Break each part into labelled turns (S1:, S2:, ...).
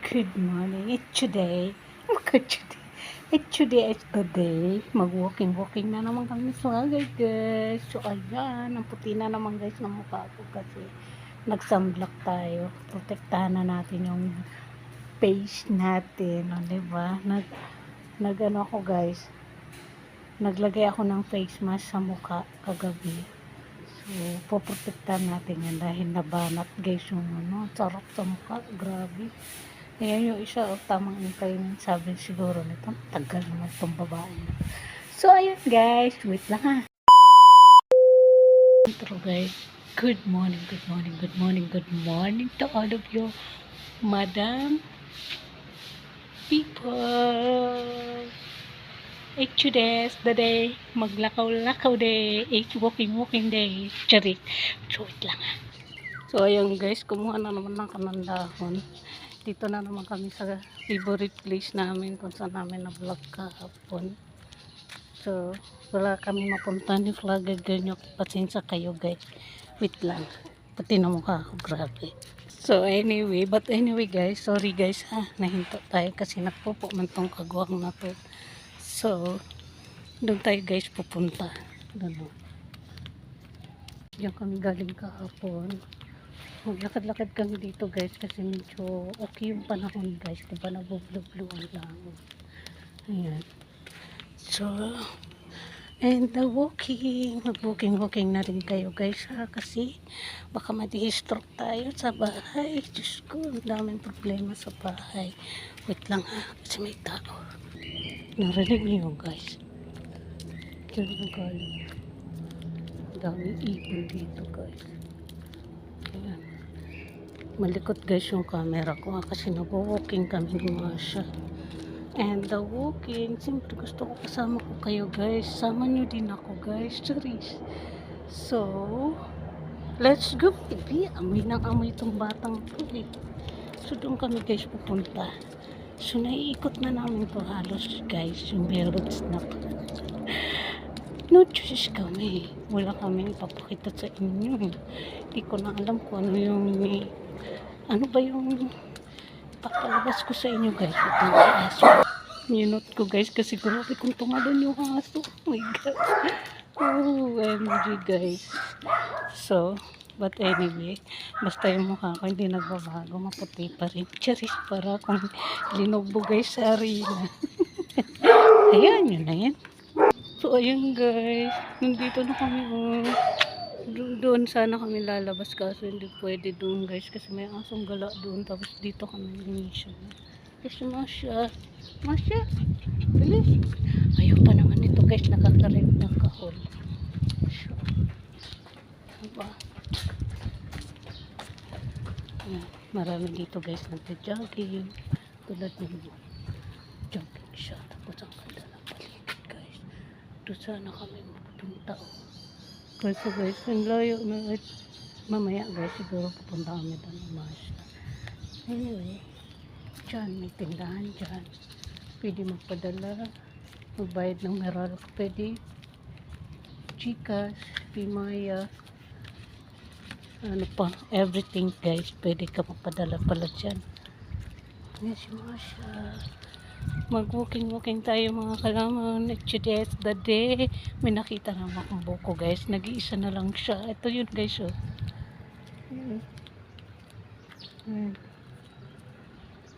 S1: Good morning. Today is the day. Mag-walking na naman kami sa guys. So, ayan. Ang puti na naman guys ng mukha ko kasi nag-sunblock tayo. Protektahan na natin yung face natin. O, diba? Nag-ano ako guys. Naglagay ako ng face mask sa mukha kagabi. So, poprotektahan natin yan dahil nabanat guys yung sarap sa mukha. Grabe. Ayan yung isa, tamang impayment. Sabi siguro nito, tagal naman itong babae. So, ayun guys, wait lang ha. Intro guys. Good morning to all of you, madam people. Today's the day. Maglakaw-lakaw day. Walking day. Charit. So, wait lang ha. So, ayun guys, kumuha na naman ng kanandahon. Dito na naman kami sa favorite place namin kung saan namin na-vlog kahapon. So, wala kami mapunta ni vlogger ganyo. Pasensya kayo guys. Wait lang. Pati na mukha ako. Grabe. So, anyway guys. Sorry guys ha. Nahinto tayo kasi nagpupo man tong kagwang na to. So, doon tayo guys pupunta. Doon. Diyan kami galing kahapon. Maglakad-lakad kami dito guys kasi medyo okay yung panahon guys, diba, nabublo-bluan lang. Ayan. So, and the mag-walking na rin kayo guys ha, kasi baka madi-stroke tayo sa bahay. Diyos ko, ang daming problema sa bahay. Wait lang ha, kasi may tao. Narinig niyo guys. Diyan na galing. Daming ibon dito guys. Ayan. Malikot guys yung camera ko kasi nag-walking kami ni Masha. And the walking, siyempre gusto ko kasama ko kayo guys. Sama nyo din ako guys. Charis. So, let's go baby. Amoy ng amoy itong batang to eh. So, doon kami guys pupunta. So, naiikot na namin to halos guys. Yung Beirut Snap. No choice kami. Wala kami ipapakita sa inyo. Hindi ko na alam kung ano yung ano ba yung papalabas ko sa inyo guys. Itong aso. Minute ko guys kasi grabe kung tumalon yung aso. Oh my god. Oh, MG guys. So, but anyway, basta yung mukha ko hindi nagbabago. Maputi pa rin. Charis para kung linugbo guys sa arena. Ayan, yun na yan. So, ayun guys. Nandito na kami. Doon sana kami lalabas kaso hindi pwede doon guys. Kasi may asong gala doon. Tapos dito kami lumisyon. Kasi Masha. Bilis. Ayaw pa naman ito guys. Nakakarim ng kahol. So, diba? Ayan. Marami dito guys. Nagja-jogging. Tulad ng jogging siya. Tapos ang ganda ng paligid guys. Doon sana kami magpunta. Kasi guys, ang layo na mamaya guys, siguro pupunta kami doon ng Masha. Anyway, dyan, may tindahan dyan. Pwede magpadala, magbayad ng Meralco, pwede Gcash, Pimaya, ano pa, everything guys, pwede ka magpadala pala dyan. Yes, Masha. Mag-walking tayo mga kalaman. Today's the day. May nakita naman akong buko guys. Nag-iisa na lang siya. Ito yun guys oh.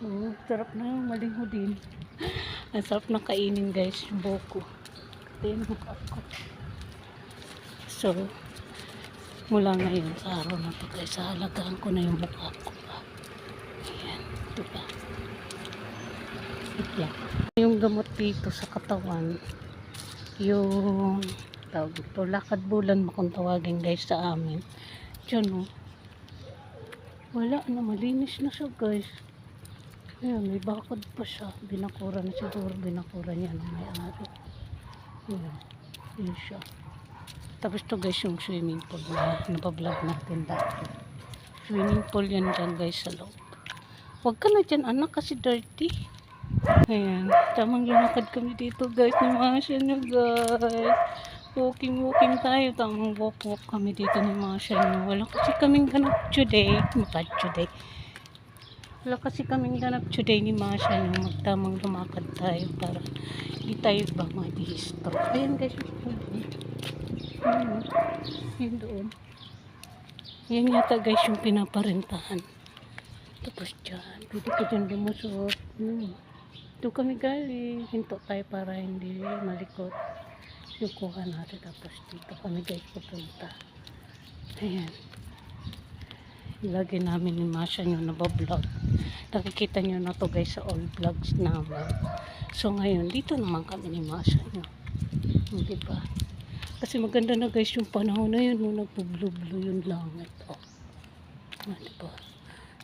S1: Oh, sarap na yung malingo din. Ang sarap na kainin guys yung buko. Ito yung mukha ko. So, mula ngayon sa araw na to guys, halagaan ko na yung mukha ko. Ayan, diba? Yeah. Yung gamot dito sa katawan, yung tawag ito, lakad bulan kung tawagin guys sa amin. Diyan oh. Wala na, malinis na siya guys. Ayan, may bakod pa siya. Binakura na siguro, binakura niya ng may-ari. Ayan, yun siya. Tapos to guys yung swimming pool na nabablog natin dati. Swimming pool yan dyan guys sa loob. Huwag ka na dyan anak kasi dirty. Ayan, tamang lumakad kami dito guys. Ni Masha nyo guys. Walking tayo. Tamang walk kami dito ni Masha nyo. Wala kasi kaming ganap today. Makad today. Wala kasi kaming ganap today ni Masha yung magtamang lumakad tayo para hindi tayo ba ma-disturb. Ayan guys, yun doon. Yan yata guys yung pinaparentahan. Tapos dyan, pwede ka dyan lumusot. Doon kami galing. Hinto tayo para hindi malikot. Yung kuha natin. Tapos dito kami guys pupunta. Ayan. Lagi namin ni Masha yung nabablog. Nakikita nyo na to guys sa old vlogs namin. So ngayon, dito naman kami ni Masha nyo. Diba? Kasi maganda na guys yung panahon na yun. Nung nagpo-blue-blue yung langit. Oh. Diba?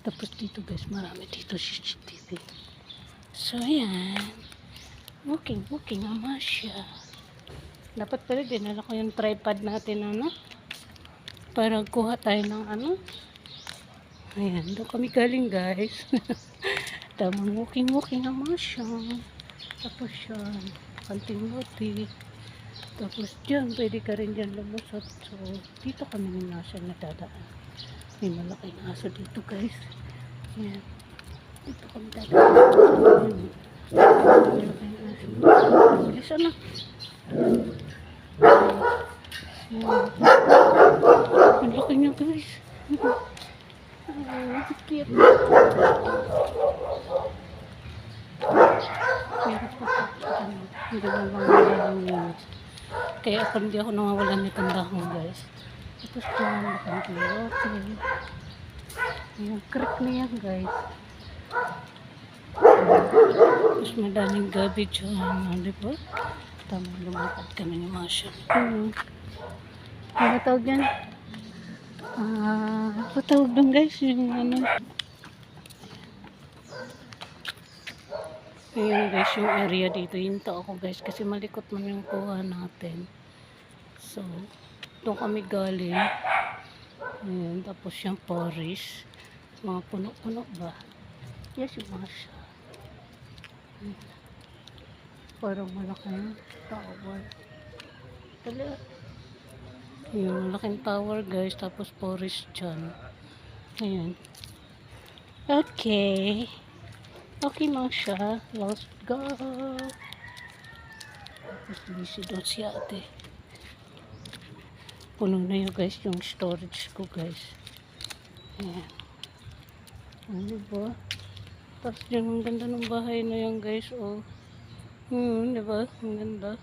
S1: Tapos dito guys, marami dito CCTV. So ayan. Walking ang Masha. Dapat pala dinala ko yung tripod natin para kuha tayo ng ayan, doon kami galing guys. Tamang walking ang Masha. Tapos yan, kanting roti. Tapos dyan, pwede ka rin dyan lumusot. So, dito kami ni Masha nadadaan. May malaking aso dito guys. Yan. Dito kami dadaan. Malaking aso. Bilis na. Ang laki niya guys. Cute. Kaya ako hindi ako nawawalan ni tandahon guys. Tapos dyan, okay. Yung creek na yan guys. Tapos madaming gabi dyan, diba? Tama, lumakad kami ni Masha. Ano tawag yan? Patawag doon guys, yung Ayan guys, yung area dito, hinto ako guys, kasi malikot man yung kuha natin. So, doon kami galing. Ayan, tapos yung forest. Mga puno-puno ba? Yes, yung Masha. Parang malaking tower. Tala. Yung malaking tower guys, tapos forest dyan. Ayan. Okay. Okay Masha, let's go. Tapos busy doon si ate. Puno na yun guys, yung storage ko guys. Ayan. Ano ba? Tapos dyan, ang ganda ng bahay na yan guys. Oh. Diba? Ang ganda.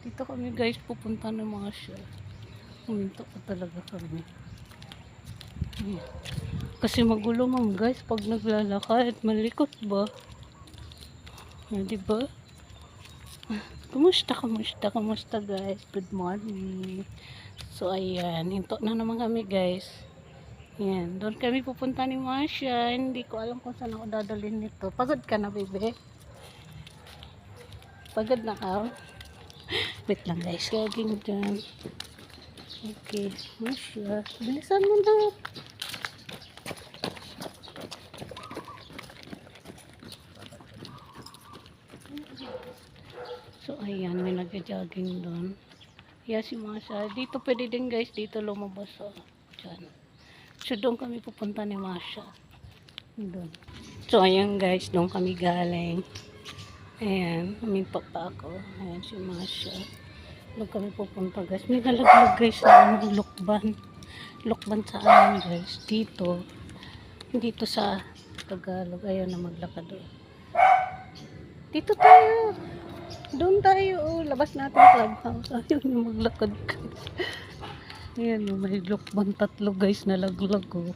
S1: Dito kami guys, pupunta ng Masha. Huminto pa talaga kami. Ayan. Kasi magulo man guys pag naglalakad, malikot ba? Diba? Kumusta guys? Good morning. So ayan, hinto na naman kami guys. Ayan, doon kami pupunta ni Masha. Hindi ko alam kung saan ako dadalhin nito. Pagod ka na, bebe? Pagod na ka? Wait lang guys, gaging dyan. Okay, Masha. Bilisan mo na. So ayan, may nagja-jogging doon. Yeah, si Masha. Dito pwede din guys, dito lumabas. Dyan. So doon kami pupunta ni Masha. Doon. So ayan guys, doon kami galing. Ayan, huminto pa ako. Ayan si Masha. Doon kami pupunta guys. May nalaglag guys na lukban. Lukban sa amin guys. Dito. Dito sa Tagalog. Ayaw na maglakad doon. Dito tayo. Doon tayo. Oh, labas natin clubhouse. Ayaw na maglakad guys. Ayan, may lukban 3 guys na laglag. Oh.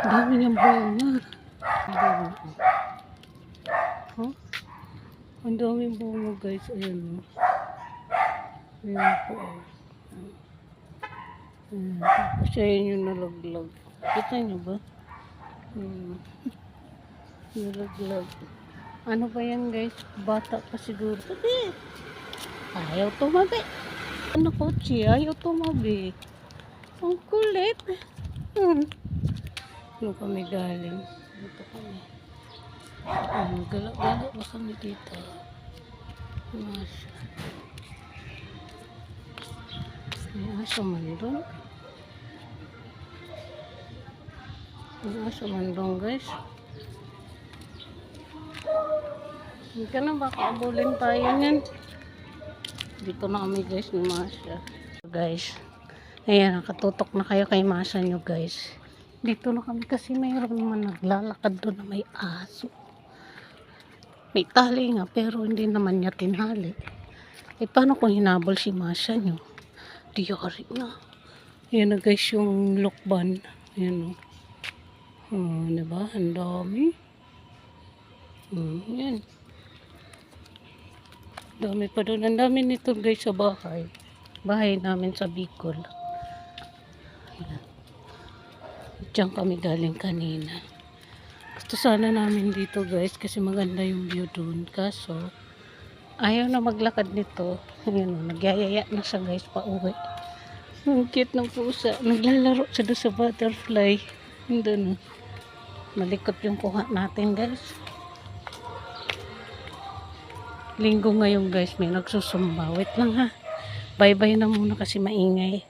S1: Dami niyang bunga. Huh? Ang daming bunga guys. Ayan. Ayan po. Ayan. Tapos ayan yung nalaglag. Kita niyo ba? Nalaglag. Ano ba yan guys? Bata pa siguro. Sabi. Ayaw tumabi. Ano kotse? Ayaw tumabi. Ang kulit. Ano kami galing? Dito kami. Gala-gala ba kami dito? Masha. May aso man doon. May aso man doon guys. Hindi ka na baka abulin tayo yan. Dito na kami guys ni Masha. Guys, ayan, nakatutok na kayo kay Masha nyo guys. Dito na kami kasi mayroon naman naglalakad doon na may aso. May tali nga pero hindi naman niya tinali. Eh paano kung hinabol si Masha nyo? Diyari na. Ayan na guys yung lokban. Ayan o. Diba? Ang dami. Ayan. Dami pa doon. Ang dami nito guys sa bahay. Bahay namin sa Bicol. Ayan. Diyan kami galing kanina. Gusto sana namin dito guys kasi maganda yung view doon. Kaso, ayaw na maglakad nito. Ayan o. Nagyayaya na siya guys pa uwi. Ang cute ng pusa. Naglalaro siya doon sa butterfly. Doon. Malikot yung kuha natin guys. Linggo ngayon guys. May nagsusumba. Wait lang ha. Bye bye na muna kasi maingay.